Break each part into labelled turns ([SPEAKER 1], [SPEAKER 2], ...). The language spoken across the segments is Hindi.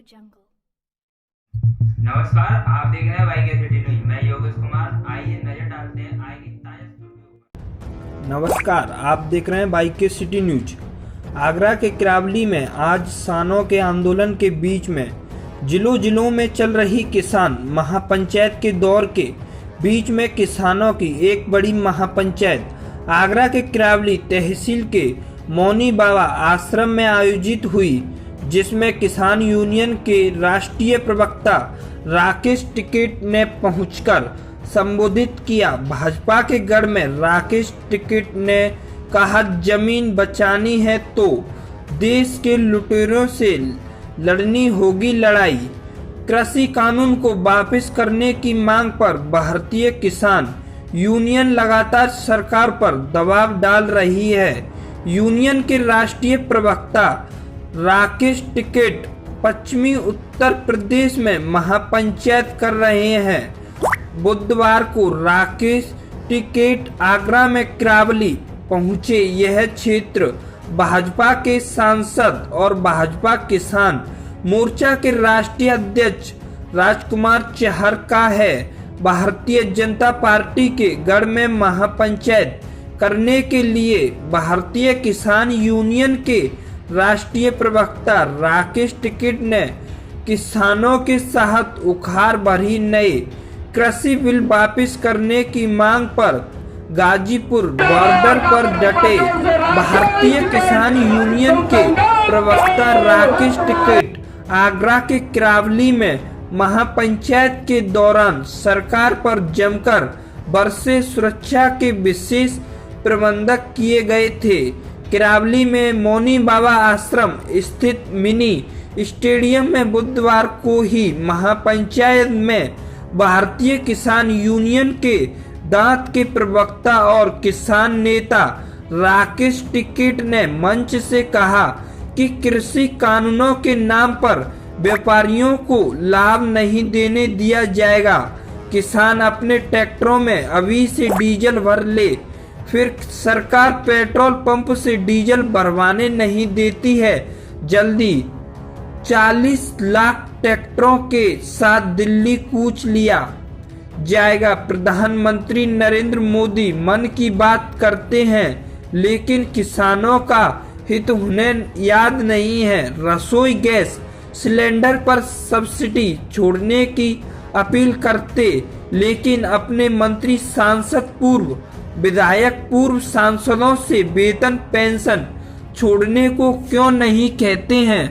[SPEAKER 1] jungle.
[SPEAKER 2] नमस्कार, आप देख रहे हैं वाई के सिटी न्यूज। मैं योगेश कुमार। आइए नजर डालते हैं आज की ताजा स्टूडियो।
[SPEAKER 3] नमस्कार, आप देख रहे हैं बाई के सिटी न्यूज। आगरा के किरावली में आज किसानों के आंदोलन के बीच में जिलों में चल रही किसान महापंचायत के दौर के बीच में किसानों की एक बड़ी महापंचायत आगरा के किरावली तहसील के मौनी बाबा आश्रम में आयोजित हुई, जिसमें किसान यूनियन के राष्ट्रीय प्रवक्ता राकेश टिकैत ने पहुंचकर संबोधित किया। भाजपा के गढ़ में राकेश टिकैत ने कहा, जमीन बचानी है तो देश के लुटेरों से लड़नी होगी लड़ाई। कृषि कानून को वापस करने की मांग पर भारतीय किसान यूनियन लगातार सरकार पर दबाव डाल रही है। यूनियन के राष्ट्रीय प्रवक्ता राकेश टिकैत पश्चिमी उत्तर प्रदेश में महापंचायत कर रहे हैं। बुधवार को राकेश टिकैत आगरा में किरावली पहुंचे। यह क्षेत्र भाजपा के सांसद और भाजपा किसान मोर्चा के राष्ट्रीय अध्यक्ष राजकुमार चहर का है। भारतीय जनता पार्टी के गढ़ में महापंचायत करने के लिए भारतीय किसान यूनियन के राष्ट्रीय प्रवक्ता राकेश टिकैत ने किसानों के साथ उखाड़ भरी नए कृषि बिल वापस करने की मांग पर गाजीपुर बॉर्डर पर डटे। भारतीय किसान यूनियन के प्रवक्ता राकेश टिकैत आगरा के किरावली में महापंचायत के दौरान सरकार पर जमकर बरसे। सुरक्षा के विशेष प्रबंध किए गए थे। किरावली में मौनी बाबा आश्रम स्थित मिनी स्टेडियम में बुधवार को ही महापंचायत में भारतीय किसान यूनियन के दांत के प्रवक्ता और किसान नेता राकेश टिकैत ने मंच से कहा कि कृषि कानूनों के नाम पर व्यापारियों को लाभ नहीं देने दिया जाएगा। किसान अपने ट्रैक्टरों में अभी से डीजल भर ले, फिर सरकार पेट्रोल पंप से डीजल भरवाने नहीं देती है। जल्दी 40 लाख ट्रैक्टरों के साथ दिल्ली कूच लिया जाएगा। प्रधानमंत्री नरेंद्र मोदी मन की बात करते हैं, लेकिन किसानों का हित उन्हें याद नहीं है। रसोई गैस सिलेंडर पर सब्सिडी छोड़ने की अपील करते, लेकिन अपने मंत्री सांसद पूर्व विधायक पूर्व सांसदों से वेतन पेंशन छोड़ने को क्यों नहीं कहते हैं।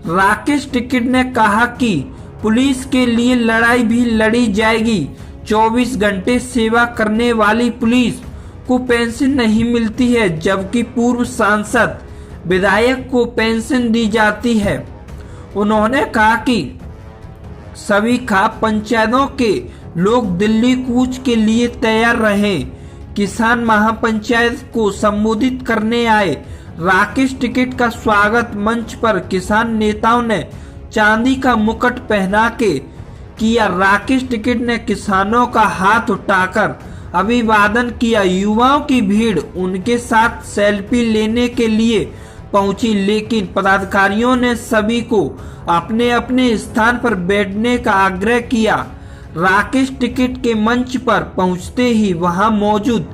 [SPEAKER 3] राकेश टिकैत ने कहा कि पुलिस के लिए लड़ाई भी लड़ी जाएगी। 24 घंटे सेवा करने वाली पुलिस को पेंशन नहीं मिलती है, जबकि पूर्व सांसद विधायक को पेंशन दी जाती है। उन्होंने कहा कि सभी खाप पंचायतों के लोग दिल्ली कूच के लिए तैयार रहें। किसान महापंचायत को संबोधित करने आए राकेश टिकैत का स्वागत मंच पर किसान नेताओं ने चांदी का मुकुट पहना के किया। राकेश टिकैत ने किसानों का हाथ उठाकर अभिवादन किया। युवाओं की भीड़ उनके साथ सेल्फी लेने के लिए पहुंची, लेकिन पदाधिकारियों ने सभी को अपने अपने स्थान पर बैठने का आग्रह किया। राकेश टिकैत के मंच पर पहुंचते ही वहां मौजूद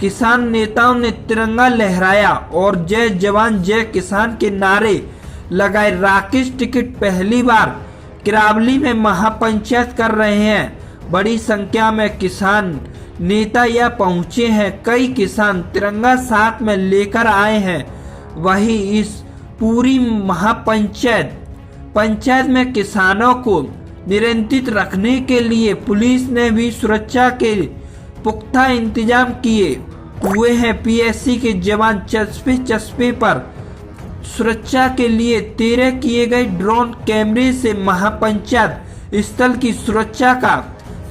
[SPEAKER 3] किसान नेताओं ने तिरंगा लहराया और जय जवान जय किसान के नारे लगाए। राकेश टिकैत पहली बार किरावली में महापंचायत कर रहे हैं। बड़ी संख्या में किसान नेता यह पहुंचे हैं। कई किसान तिरंगा साथ में लेकर आए हैं। वही इस पूरी पंचायत में किसानों को नियंत्रित रखने के लिए पुलिस ने भी सुरक्षा के पुख्ता इंतजाम किए हुए हैं। पीएससी के जवान चस्पे पर सुरक्षा के लिए 13 किए गए ड्रोन कैमरे से महापंचायत स्थल की सुरक्षा का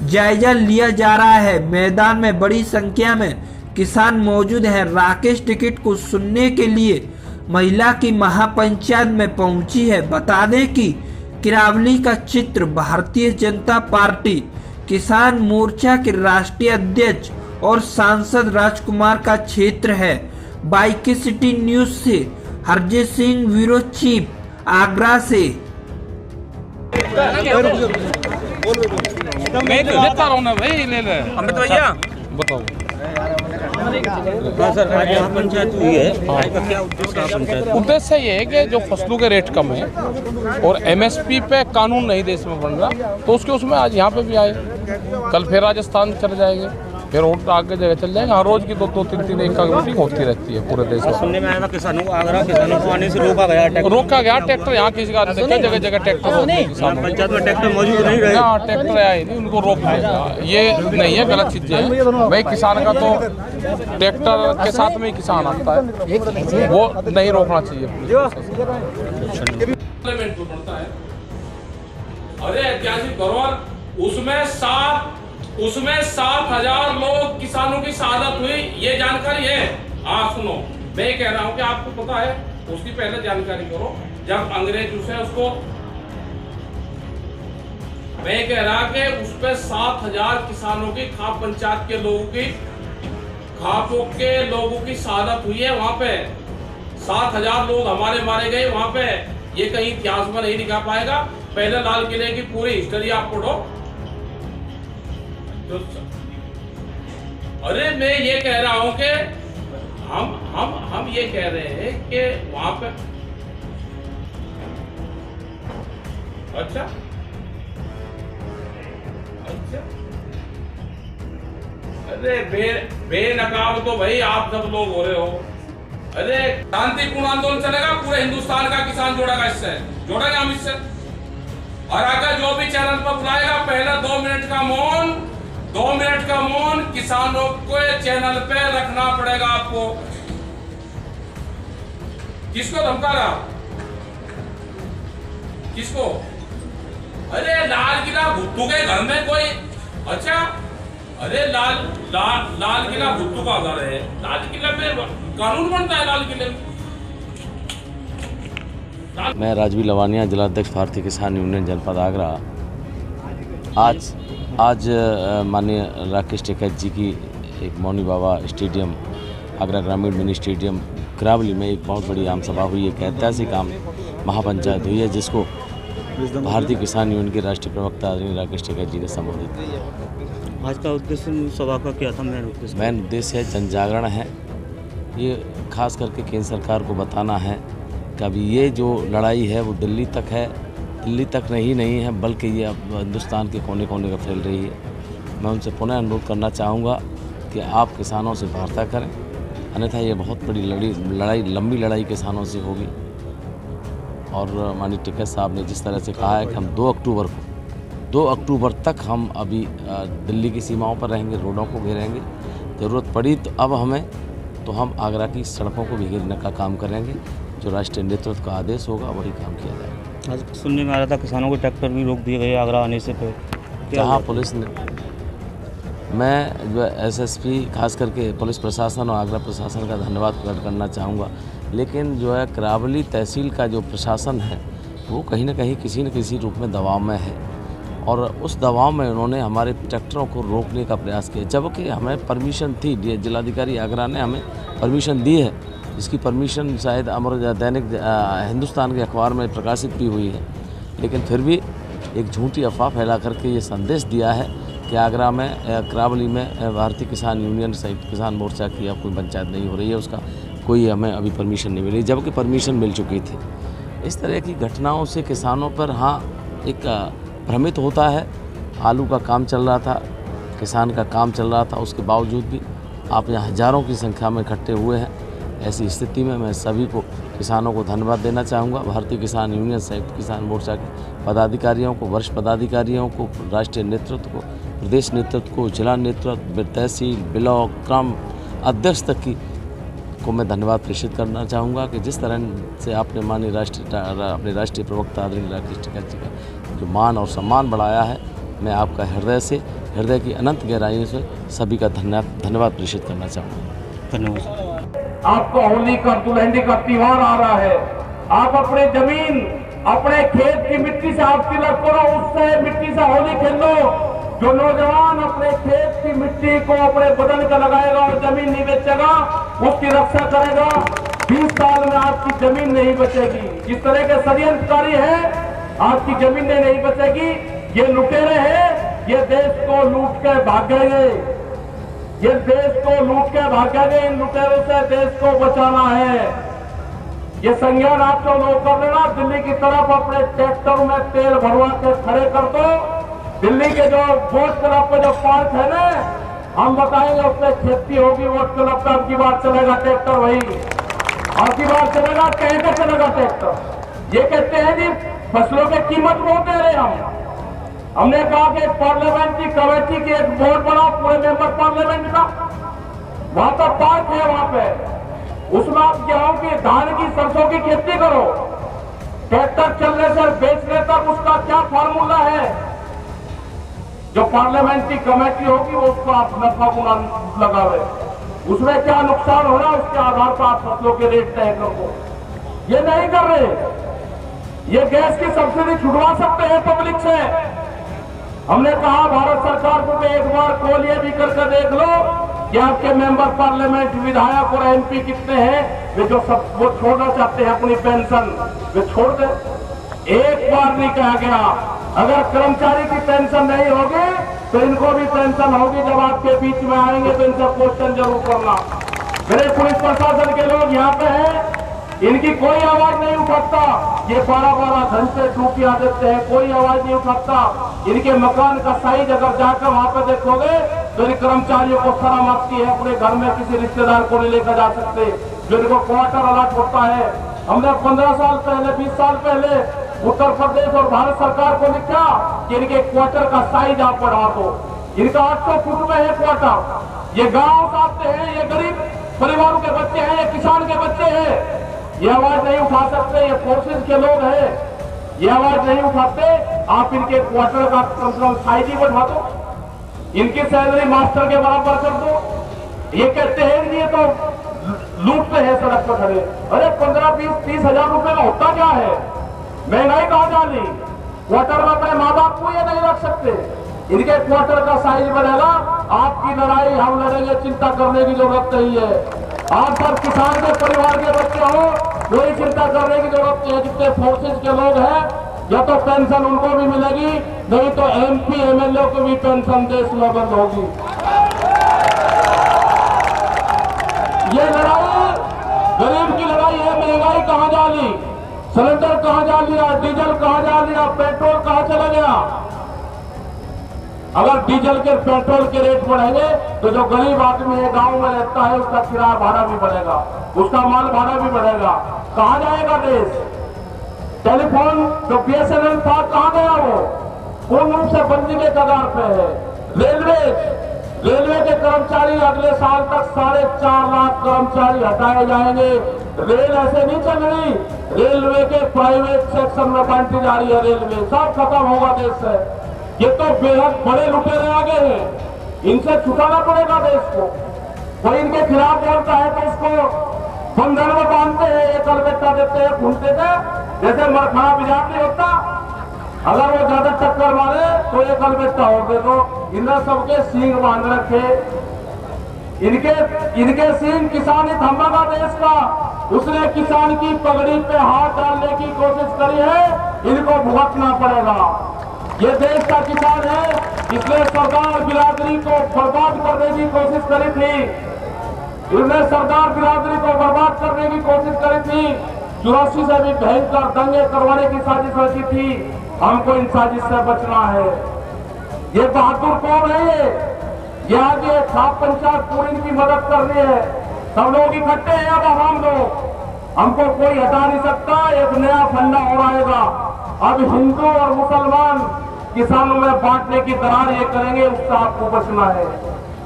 [SPEAKER 3] जायजा लिया जा रहा है। मैदान में बड़ी संख्या में किसान मौजूद हैं। राकेश टिकैत को सुनने के लिए महिला की महापंचायत में पहुंची है। बता दें कि किरावली का चित्र भारतीय जनता पार्टी किसान मोर्चा के राष्ट्रीय अध्यक्ष और सांसद राजकुमार का क्षेत्र है। बाई के सिटी न्यूज से हरजीत सिंह, ब्यूरो चीफ, आगरा से।
[SPEAKER 1] मैं तो देता रहा हूँ ना भाई, ले ले
[SPEAKER 2] अमित भैया
[SPEAKER 1] बताओ।
[SPEAKER 4] हाँ सर, आज यहाँ पंचायत हुई है, आज का क्या उद्देश्य है पंचायत?
[SPEAKER 1] उद्देश्य ये है कि जो फसलों के रेट कम है और एमएसपी पे कानून नहीं देश में बन रहा, तो उसमें आज यहाँ पे भी आए, कल फिर राजस्थान चले जाएंगे, फिर और आगे जगह चल जाएंगे। हाँ, रोज की 2-3 एक का मीटिंग होती रहती है पूरे देश में।
[SPEAKER 4] सुनने में आया था किसानों को, आगरा किसानों को आने से रोका गया,
[SPEAKER 1] ट्रैक्टर यहाँ किसी का नहीं देखा, जगह जगह ट्रैक्टर होते हैं किसानों के।
[SPEAKER 4] पंचायत में ट्रैक्टर मौजूद नहीं रहे।
[SPEAKER 1] हाँ, ट्रैक्टर आए नहीं, उनको रोक देगा, ये नहीं है, गलत चीज़ है भाई। किसान का तो ट्रैक्टर के साथ में ही किसान आता है, वो नहीं रोकना चाहिए। अरे ऐतिहासिक धरोहर, उसमें 7,000 लोग किसानों की शहादत हुई, ये जानकारी है। सुनो, मैं कह रहा हूँ कि आपको पता है, उसकी पहले जानकारी करो। जब अंग्रेज उसे उसको, मैं कह रहा कि उस पर 7,000 किसानों की खाप पंचायत के लोगों की शहादत हुई है। वहां पे 7,000 लोग हमारे मारे गए वहां पे, ये कहीं इतिहास में नहीं दिखा पाएगा। पहले लाल किले की पूरी हिस्ट्री आप पढ़ो। अरे मैं ये कह रहा हूं कि हम ये कह रहे हैं कि वहां पे अच्छा अरे बेनकाब तो भाई आप सब लोग हो रहे हो। अरे शांतिपूर्ण आंदोलन चलेगा, पूरे हिंदुस्तान का किसान जोड़ेगा, इससे जोड़ेंगे हम इससे। और अगर जो भी चैनल पर बुलाएगा, पहले 2 मिनट का मौन किसानों को चैनल पे रखना पड़ेगा आपको। किसको धमका रहा, किसको? अरे लाल किला भुट्टू के घर में कोई, अच्छा अरे लाल किला भुट्टू का घर है, लाल किला में कानून बनता है, लाल किले में।
[SPEAKER 5] मैं राजवीर लवानिया, जिलाध्यक्ष भारतीय किसान यूनियन जनपद आगरा। आज माननीय राकेश टिकैत जी की एक मौनी बाबा स्टेडियम, आगरा ग्रामीण मिनी स्टेडियम करावली में एक बहुत बड़ी आम सभा हुई। एक ऐतिहासिक आम महापंचायत हुई है, जिसको भारतीय किसान यूनियन के राष्ट्रीय प्रवक्ता आदरणीय राकेश टिकैत जी ने संबोधित किया।
[SPEAKER 4] आज का उद्देश्य सभा का क्या था?
[SPEAKER 5] मेन उद्देश्य है जन जागरण है। ये खास करके केंद्र सरकार को बताना है कि अभी ये जो लड़ाई है वो दिल्ली तक है, दिल्ली तक नहीं है, बल्कि ये अब हिंदुस्तान के कोने कोने का फैल रही है। मैं उनसे पुनः अनुरोध करना चाहूँगा कि आप किसानों से वार्ता करें, अन्यथा ये बहुत बड़ी लंबी लड़ाई किसानों से होगी। और माननीय टिकैत साहब ने जिस तरह से कहा है कि हम 2 अक्टूबर तक हम अभी दिल्ली की सीमाओं पर रहेंगे, रोडों को घेरेंगे, ज़रूरत पड़ी तो अब हम आगरा की सड़कों को भी घेरने का काम करेंगे। जो राष्ट्रीय नेतृत्व का आदेश होगा वही काम किया जाएगा।
[SPEAKER 4] आज सुनने में आ रहा था किसानों को ट्रैक्टर भी रोक दिए गए आगरा आने से पहले।
[SPEAKER 5] जहाँ पुलिस ने, मैं जो एसएसपी खास करके पुलिस प्रशासन और आगरा प्रशासन का धन्यवाद प्रकट करना चाहूँगा, लेकिन जो है करावली तहसील का जो प्रशासन है वो कहीं ना कहीं किसी न किसी रूप में दबाव में है, और उस दबाव में उन्होंने हमारे ट्रैक्टरों को रोकने का प्रयास किया, जबकि हमें परमिशन थी, जिलाधिकारी आगरा ने हमें परमिशन दी है। इसकी परमिशन शायद अमर दैनिक हिंदुस्तान के अखबार में प्रकाशित भी हुई है, लेकिन फिर भी एक झूठी अफवाह फैला करके ये संदेश दिया है कि आगरा में करावली में भारतीय किसान यूनियन संयुक्त किसान मोर्चा की अब कोई पंचायत नहीं हो रही है, उसका कोई हमें अभी परमिशन नहीं मिली, जबकि परमिशन मिल चुकी थी। इस तरह की घटनाओं से किसानों पर एक भ्रमित होता है। आलू का काम चल रहा था, किसान का काम चल रहा था, उसके बावजूद भी आप यहाँ हज़ारों की संख्या में इकट्ठे हुए हैं। ऐसी स्थिति में मैं सभी को, किसानों को धन्यवाद देना चाहूँगा। भारतीय किसान यूनियन संयुक्त किसान मोर्चा के पदाधिकारियों को, वरिष्ठ पदाधिकारियों को, राष्ट्रीय नेतृत्व को, प्रदेश नेतृत्व को, जिला नेतृत्व, तहसील, ब्लॉक, क्रम अध्यक्ष तक को मैं धन्यवाद प्रेषित करना चाहूँगा कि जिस तरह से आपने माननीय अपने राष्ट्रीय प्रवक्ता आदरणीय राकेश टिकैत जी का जो मान और सम्मान बढ़ाया है, मैं आपका हृदय की अनंत गहराइयों से सभी का धन्यवाद प्रेषित करना चाहूँगा।
[SPEAKER 4] धन्यवाद।
[SPEAKER 1] आपका होली का दुल्हनी का त्योहार आ रहा है। आप अपने जमीन, अपने खेत की मिट्टी से आप तिलक करो, उससे मिट्टी से होली खेल लो। जो नौजवान अपने खेत की मिट्टी को अपने बदन का लगाएगा और जमीन नहीं बेचेगा, उसकी रक्षा करेगा, 20 साल में आपकी जमीन नहीं बचेगी। जिस तरह के षड्यंत्रकारी है
[SPEAKER 6] आपकी जमीनें नहीं बचेगी। ये लुटेरे हैं, ये देश को लूट के भागेंगे, ये देश को लूट के भागेंगे। इन लुटेरों से देश को बचाना है। ये संज्ञान आप जो लोग कर लेना, दिल्ली की तरफ अपने ट्रैक्टर में तेल भरवा के खड़े कर दो। दिल्ली के जो वोट क्लब पे जो पार्क है ना, हम बताएंगे उसमें खेती होगी। वोट क्लब का अब की बार चलेगा ट्रैक्टर, वही अब की बार चलेगा। कहीं पे चलेगा ट्रैक्टर? ये कहते हैं जी फसलों की कीमत बहुत दे रहे हमने कहा कि पार्लियामेंट की कमेटी की एक बोर्ड बनाओ पूरे मेंबर पार्लियामेंट का, वहां पर पार्क है, वहां पे उसमें आप गेहूं की, धान की, सरसों की खेती करो। ट्रैक्टर चलने से बेचने तक उसका क्या फार्मूला है? जो पार्लियामेंट की कमेटी होगी वो उसको आप नफा गुना लगावे, उसमें क्या नुकसान हो रहा है उसके आधार पर आप फसलों के रेट तय करो। ये नहीं कर रहे। ये गैस की सब्सिडी छुड़वा सकते हैं पब्लिक से। हमने कहा भारत सरकार को कि एक बार कॉल ये भी करके देख लो कि आपके मेंबर पार्लियामेंट, विधायक और एमपी कितने हैं, वे जो सब वो छोड़ना चाहते हैं अपनी पेंशन, वे छोड़ दे। एक बार नहीं कहा गया। अगर कर्मचारी की पेंशन नहीं होगी तो इनको भी पेंशन होगी। जब आपके बीच में आएंगे तो इनसे क्वेश्चन जरूर करना। मेरे पुलिस प्रशासन के लोग यहाँ पे हैं, इनकी कोई आवाज नहीं उठाता। ये 12-12 घंटे ड्यूटियां देते हैं, कोई आवाज नहीं उठाता। इनके मकान का साइज अगर जाकर वहां पे देखोगे तो इन कर्मचारियों को शर्म आती है। अपने घर में किसी रिश्तेदार को नहीं लेकर जा सकते, जो इनको क्वार्टर अलॉट होता है। हमने 15 साल पहले, 20 साल पहले उत्तर प्रदेश और भारत सरकार को लिखा कि इनके क्वार्टर का साइज आप बढ़ा दो। इनका 800 फुट में है क्वार्टर। ये गांव से आते हैं, ये गरीब परिवारों के बच्चे हैं, ये किसान के बच्चे हैं। ये आवाज नहीं उठा सकते। ये फोर्सेज के लोग हैं, ये आवाज नहीं उठाते। आप इनके क्वार्टर का कम से कम साइज ही बढ़ा दो, इनकी सैलरी मास्टर के बराबर कर दो। ये कहते हैं ये तो लूटते हैं सड़क पर खड़े। अरे 15-20-30 हजार रुपए में होता क्या है? महंगाई कहां डाली? क्वार्टर में अपने माँ बाप को ये नहीं रख सकते। इनके क्वार्टर का साइज बढ़ेगा। आपकी लड़ाई हम लड़ेंगे, चिंता करने की जरूरत नहीं है। आप सब किसान के परिवार के बच्चे हो, कोई चिंता करने की जरूरत नहीं है। जितने फोर्सेज के लोग हैं, या तो पेंशन उनको भी मिलेगी, नहीं तो एमपी एमएलए को भी पेंशन देश में बंद होगी। ये लड़ाई गरीब की लड़ाई है। महंगाई कहां जा ली? सिलेंडर कहां जा लिया? डीजल कहां जा लिया? पेट्रोल कहां चला गया? अगर डीजल के, पेट्रोल के रेट बढ़ेंगे तो जो गरीब आदमी है, गांव में रहता है, उसका किराया भाड़ा भी बढ़ेगा, उसका माल भाड़ा भी बढ़ेगा। कहां जाएगा देश? टेलीफोन जो बीएसएनएल था कहां गया? वो पूर्ण रूप से बंदी के कगार पे है। रेलवे के कर्मचारी अगले साल तक 4.5 लाख कर्मचारी हटाए जाएंगे। रेल ऐसे नहीं चल रही। रेलवे के प्राइवेट सेक्शन में बांटी जा रही है। रेलवे सब खत्म होगा देश से। ये तो बेहद बड़े लुटेरे आ गए हैं, इनसे छुटाना पड़ेगा देश को। कोई इनके खिलाफ बोलता है तो उसको बंधन में बांधते हैं, एक अलबेटा देते हैं, घूमते थे जैसे मरखाना बिजात नहीं होता। अगर वो ज्यादा टक्कर मारे तो एक अलबेटा हो गए। तो इन्हें सबके सींग बांध रखे। इनके सींग किसान ही थमेगा देश का। उसने किसान की पगड़ी पे हाथ डालने की कोशिश करी है, इनको भुगतना पड़ेगा। ये देश का किसान है, इसने सरदार बिरादरी को बर्बाद करने की कोशिश करी थी। इसने सरदार बिरादरी को बर्बाद करने की कोशिश करी थी। 84 से भी भयंकर दंगे करवाने की साजिश रची थी। हमको इन साजिश से बचना है। ये बहादुर कौन है? ये आगे खाप पंचायत पूरी इनकी मदद करनी है। सब लोग इकट्ठे हैं। अब हम लोग, हमको कोई हटा नहीं सकता। एक नया फंडा और आएगा। अब हिंदू और मुसलमान किसानों में बांटने की दरार ये करेंगे, उससे आपको बचना है।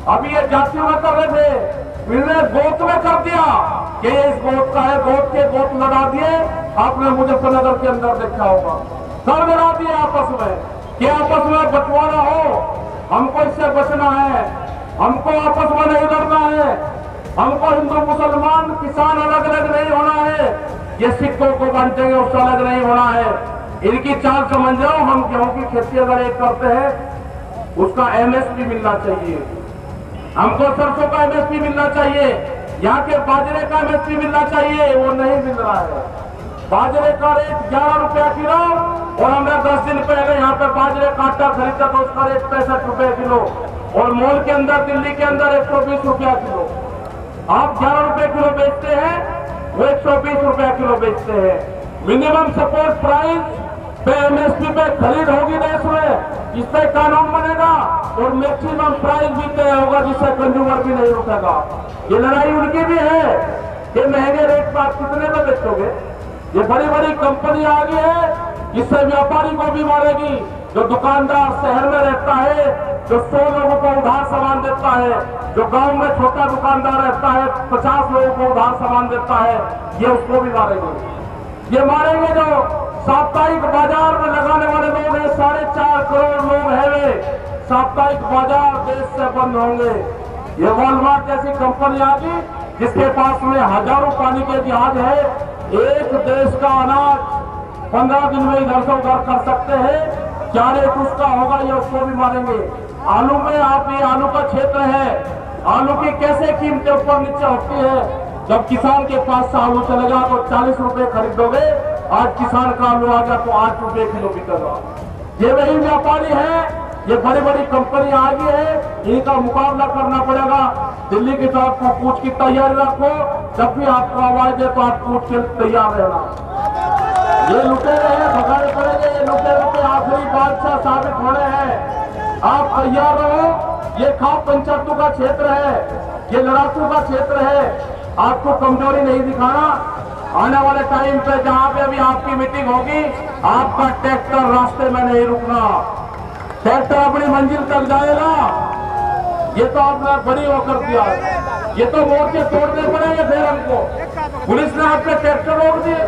[SPEAKER 6] अभी ये जातियों में कर रहे थे, इन्होंने गोत में कर दिया कि ये इस गोत का है, गोत के गोत लड़ा दिए। आपने मुजफ्फरनगर के अंदर देखा होगा, सब लड़ा दिए आपस में कि आपस में बंटवारा हो। हमको इससे बचना है। हमको आपस में नहीं लड़ना है। हमको हिंदू मुसलमान किसान अलग अलग नहीं होना है। ये सिक्कों को बांटेंगे उससे अलग नहीं होना है। इनकी चाल समझ जाओ। हम गेहूं की खेती अगर एक करते हैं, उसका एमएसपी मिलना चाहिए। हमको सरसों का एमएसपी मिलना चाहिए। यहाँ के बाजरे का एमएसपी मिलना चाहिए, वो नहीं मिल रहा है। बाजरे का रेट 11 रुपया किलो और हमने 10 दिन पहले यहाँ पे बाजरे का आटा खरीदा तो उसका रेट 65 रुपए किलो और मॉल के अंदर दिल्ली के अंदर 120 रुपया किलो। आप 11 रुपए किलो बेचते हैं, वो 120 रुपया किलो बेचते हैं। मिनिमम सपोर्ट प्राइस पे एमएसपी पे खरीद होगी देश में, इस पे कानून बनेगा और मैक्सिमम प्राइस भी तय होगा जिससे कंज्यूमर भी नहीं रुकेगा। ये लड़ाई उनकी भी है कि महंगे रेट पर आप कितने में बेचोगे। ये बड़ी बड़ी कंपनी आ गई है, इससे व्यापारी को भी मारेगी। जो दुकानदार शहर में रहता है, जो 100 लोगों को उधार सामान देता है, जो गांव में छोटा दुकानदार रहता है 50 लोगों को उधार सामान देता है, ये उसको भी मारेंगे। ये मारेंगे जो साप्ताहिक बाजार में लगाने वाले लोग हैं, 4.5 करोड़ लोग हैं वे। साप्ताहिक बाजार देश से बंद होंगे। ये वॉलमार्ट जैसी कंपनी आ गई जिसके पास में हजारों पानी के जहाज है, एक देश का अनाज 15 दिन में इधर से उधर कर सकते हैं। क्या रेट उसका होगा ये उसको भी मारेंगे। आलू में आप ये आलू का क्षेत्र है, आलू की कैसे कीमतें ऊपर नीचे होती है। जब किसान के पास से आलू चलेगा तो 40 रुपए खरीदोगे, आज किसान का आलू आ गया तो 8 रुपए किलो बिकेगा। ये वही व्यापारी है, ये बड़ी बड़ी कंपनी आ गई है, इनका मुकाबला करना पड़ेगा। दिल्ली की तरफ को कूच की तैयारी रखो, जब भी आपको आवाज दे तो आप कूच के तैयार रहना। ये लुटेरे हैं, भगाने पड़ेंगे। ये लुटेरों के आखिरी बादशाह साबित होने हैं, आप तैयार रहो। ये खाप पंचायतों का क्षेत्र है, ये लड़ाकू का क्षेत्र है, आपको कमजोरी नहीं दिखाना। आने वाले टाइम पे जहां पे अभी आपकी मीटिंग होगी, आपका ट्रैक्टर रास्ते में नहीं रुकना, ट्रैक्टर अपनी मंजिल तक जाएगा। ये तो आपने बड़ी वो कर दिया, ये तो मोर्चे तोड़ने पड़ेंगे फिर हमको। पुलिस ने आपके ट्रैक्टर रोक दिए।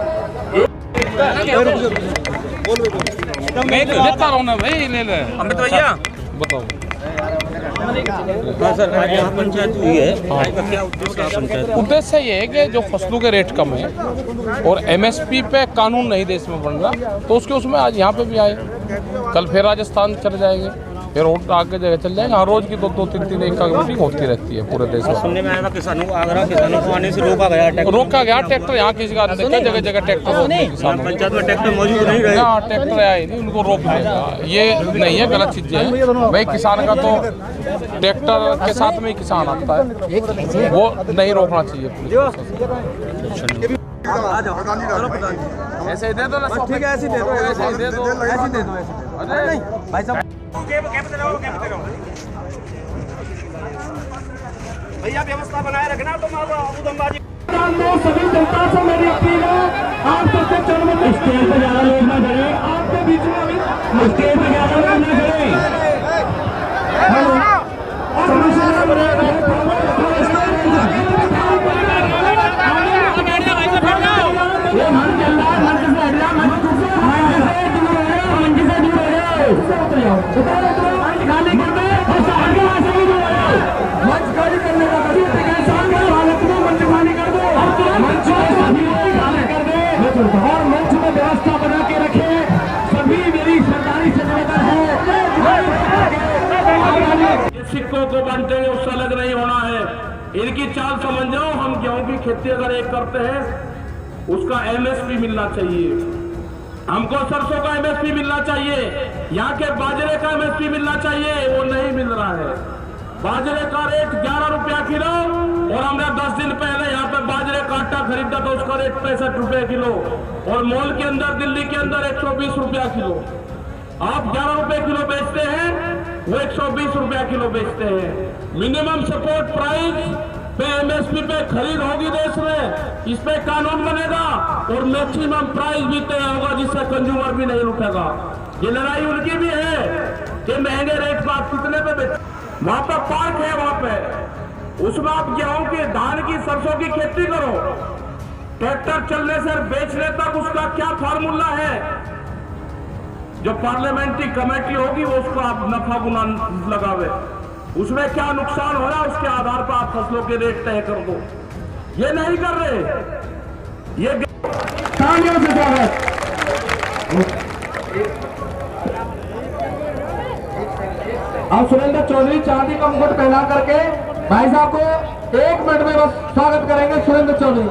[SPEAKER 1] मैं तो देता रहा हूँ ना भाई, ले ले
[SPEAKER 4] अमित भैया
[SPEAKER 1] बताओ।
[SPEAKER 4] हाँ सर, आज यहाँ पंचायत हुई है, का क्या उद्देश्य है पंचायत?
[SPEAKER 1] उद्देश्य ये है कि जो फसलों के रेट कम है और एमएसपी पे कानून नहीं देश में बन रहा, तो उसके उसमें आज यहाँ पे भी आए, कल फिर राजस्थान चले जाएंगे, फिर और आगे जगह चल जाएंगे। हर रोज की 2-2, 3-3 एक का मीटिंग होती रहती है पूरे देश में।
[SPEAKER 4] सुनने में आया था किसानों को, आगरा किसानों को आने से रोका गया ट्रैक्टर यहाँ किसी का जगह जगह ट्रैक्टर पंचायत में ट्रैक्टर मौजूद नहीं रहे।
[SPEAKER 1] हाँ, ट्रैक्टर आया ही नहीं, उनको रोक देगा। ये नहीं है, गलत चीजें हैं भाई। किसान का तो ट्रैक्टर के साथ में ही किसान आता है, वो नहीं रोकना चाहिए पुलिस। ऐसे ही दे दो ना, ठीक है, ऐसे ही दे दो, ऐसे ही दे दो, ऐसे ही दे दो। अरे नहीं भाई साहब,
[SPEAKER 6] भैया व्यवस्था बनाए रखना। तो सभी जनता से मेरी अपील है, आप सबसे चलो स्टेज पे ज्यादा लोग ना खड़े, आपके बीच में अभी स्टेज पे ज्यादा लोग ना खड़े। और मंच में व्यवस्था बना के रखे, सभी मेरी सरकारी से निवेदन है। सिक्कों को बांटते हैं उससे अलग नहीं होना है। इनकी चाल समझ जाओ, हम गेहूं की खेती अगर एक करते हैं उसका एमएसपी मिलना चाहिए, हमको सरसों का एमएसपी मिलना चाहिए, यहाँ के बाजरे का एमएसपी मिलना चाहिए, वो नहीं मिल रहा है। बाजरे का रेट 11 रुपया किलो और हमने 10 दिन पहले यहाँ पे बाजरे का आटा खरीदा तो उसका रेट 65 रुपए किलो और मॉल के अंदर दिल्ली के अंदर 120 रुपया किलो। आप 11 रुपए किलो बेचते हैं, वो 120 रुपया किलो बेचते हैं। मिनिमम सपोर्ट प्राइस पे एमएसपी पे खरीद होगी देश में, इस पे कानून बनेगा और मैक्सिमम प्राइस भी तय होगा जिससे कंज्यूमर भी नहीं रुकेगा। ये लड़ाई उनकी भी है कि महंगे रेट पर आप कितने पे बेच। वहां पर पार्क है, वहां पे उसमें आप गेहूं की, धान की, सरसों की खेती करो। ट्रैक्टर चलने से बेचने तक उसका क्या फार्मूला है, जो पार्लियामेंट्री कमेटी होगी वो उसको आप नफा गुना लगावे, उसमें क्या नुकसान हो रहा है उसके आधार पर आप फसलों के रेट तय कर दो। ये नहीं कर रहे, ये से स्वागत। अब सुरेंद्र चौधरी चांदी का मुकुट पहना करके भाई साहब को 1 मिनट में बस स्वागत करेंगे। सुरेंद्र चौधरी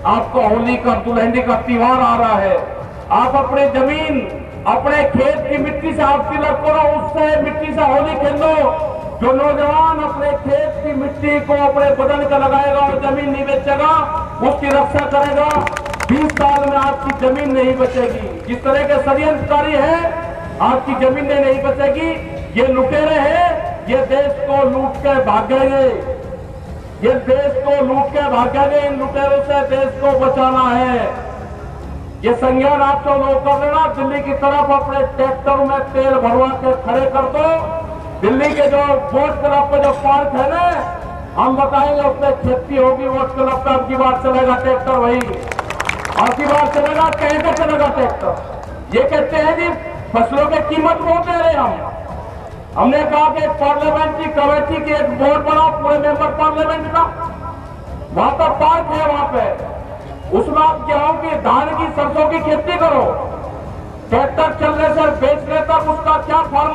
[SPEAKER 6] आपका होली का दुल्हनी का त्योहार आ रहा है। आप अपने जमीन अपने खेत की मिट्टी से आप तिलक करो, उससे मिट्टी से होली खेल लो। जो नौजवान अपने खेत की मिट्टी को अपने बदन का लगाएगा और जमीन नहीं बेचेगा, उसकी रक्षा करेगा, 20 साल में आपकी जमीन नहीं बचेगी। जिस तरह के षड्यंत्रकारी है, आपकी जमीन नहीं बचेगी। ये लुटेरे हैं, ये देश को लूट के भागेंगे, ये देश को लूट के भागेंगे। इन लुटेरों से देश को बचाना है। ये संज्ञान आप सब लोग कर देना। दिल्ली की तरफ अपने ट्रैक्टर में तेल भरवा के खड़े कर दो। दिल्ली के जो वोट क्लब पे जो पार्क है ना, हम बताएंगे उसमें खेती होगी। वोट क्लब पे अब की बार चलेगा ट्रैक्टर, वही अब की बार चलेगा। कहीं पे चलेगा ट्रैक्टर? ये कहते हैं जी फसलों की कीमत बहुत दे रहे हम। हमने कहा कि पार्लियामेंट्री कमेटी की एक बोर्ड बनाओ पूरे मेंबर पार्लियामेंट का, वहां पर पार्क है, वहां पे उसमें आप गेहूं की, धान की, सरसों की खेती करो। ट्रैक्टर चलने से बेचने तक उसका क्या फार्मूला